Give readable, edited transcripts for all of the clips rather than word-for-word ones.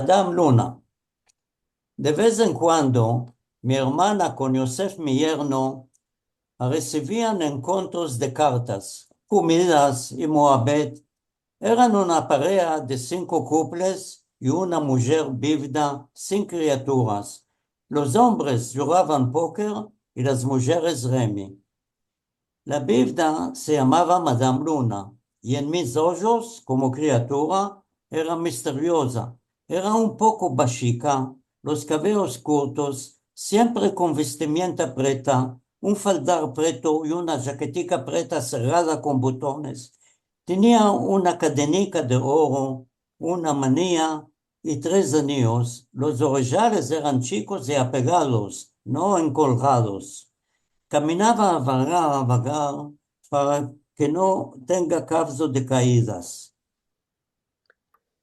Madame Luna. De vez en cuando, mi hermana con Yosef Mierno recibían encuentros de cartas, comidas y Moabet. Eran una pareja de 5 cuples y una mujer viuda sin criaturas. Los hombres jugaban póker y las mujeres remi. La viuda se llamaba Madame Luna y en mis ojos, como criatura, era misteriosa. Era un poco bachica, los cabellos cortos, siempre con vestimenta preta, un faldar preto y una jaquetica preta cerrada con botones. Tenía una cadenica de oro, una manilla y 3 anillos. Los orejares eran chicos y apegados, no encolgados. Caminaba a vagar para que no tenga causa de caídas.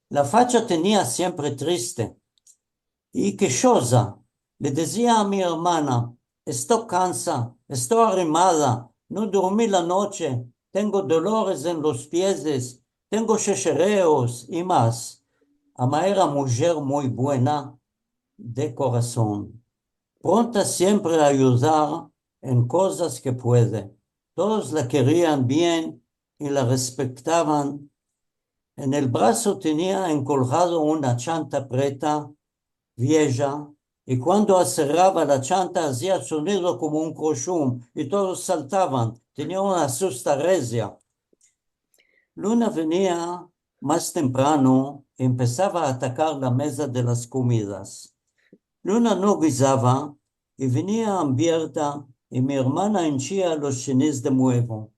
La facha tenía siempre triste y quejosa. Le decía a mi hermana, estoy cansa, estoy arrimada, no dormí la noche, tengo dolores en los pies, tengo chechereos y más. Ama era mujer muy buena de corazón, pronta siempre a ayudar en cosas que puede. Todos la querían bien y la respetaban. En el brazo tenía encolgado una chanta preta, vieja, y cuando cerraba la chanta hacía sonido como un cochum y todos saltaban. Tenía una susta recia. Luna venía más temprano y empezaba a atacar la mesa de las comidas. Luna no guisaba y venía hambrienta y mi hermana henchía los chenes de nuevo.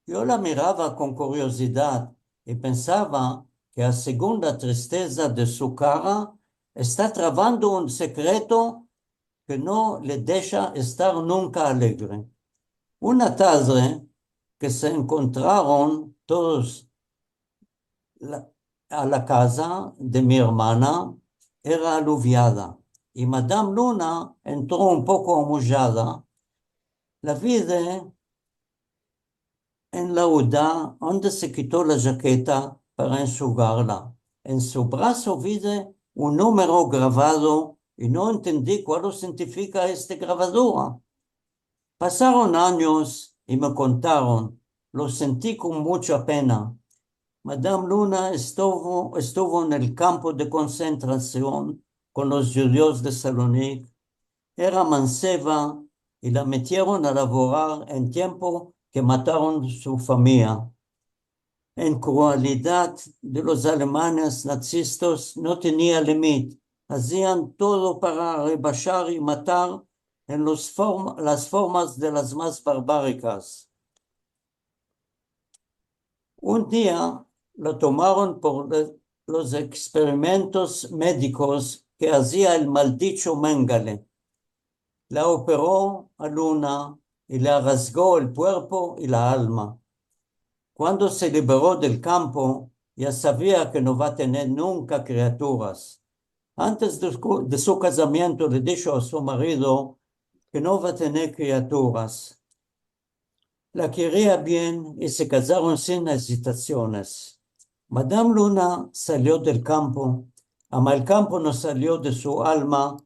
Yo la miraba con curiosidad y pensaba que a segunda tristeza de su cara está trabando un secreto que no le deja estar nunca alegre. Una tarde que se encontraron todos a la casa de mi hermana, era aluviada y Madame Luna entró un poco amullada. La vide en la huda donde se quitó la jaqueta para enjugarla. En su brazo vide un número grabado y no entendí cuál significa esta grabadura. Pasaron años y me contaron, lo sentí con mucha pena. Madame Luna estuvo en el campo de concentración con los judíos de Salonique. Era manceba y la metieron a laborar en tiempo que mataron su familia. En crueldad de los alemanes nazistas no tenía límite. Hacían todo para rebasar y matar en las formas de las más barbáricas. Un día lo tomaron por los experimentos médicos que hacía el maldito Mengele. La operó a Luna y le rasgó el cuerpo y la alma. Cuando se liberó del campo, ya sabía que no va a tener nunca criaturas. Antes de su casamiento le dijo a su marido que no va a tener criaturas. La quería bien y se casaron sin hesitaciones. Madame Luna salió del campo, ama el campo no salió de su alma,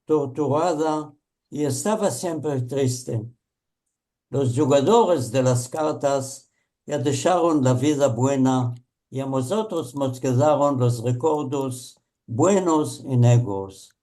torturada y estaba siempre triste. Los jugadores de las cartas ya dejaron la vida buena y a nosotros nos quedaron los recuerdos buenos y negros.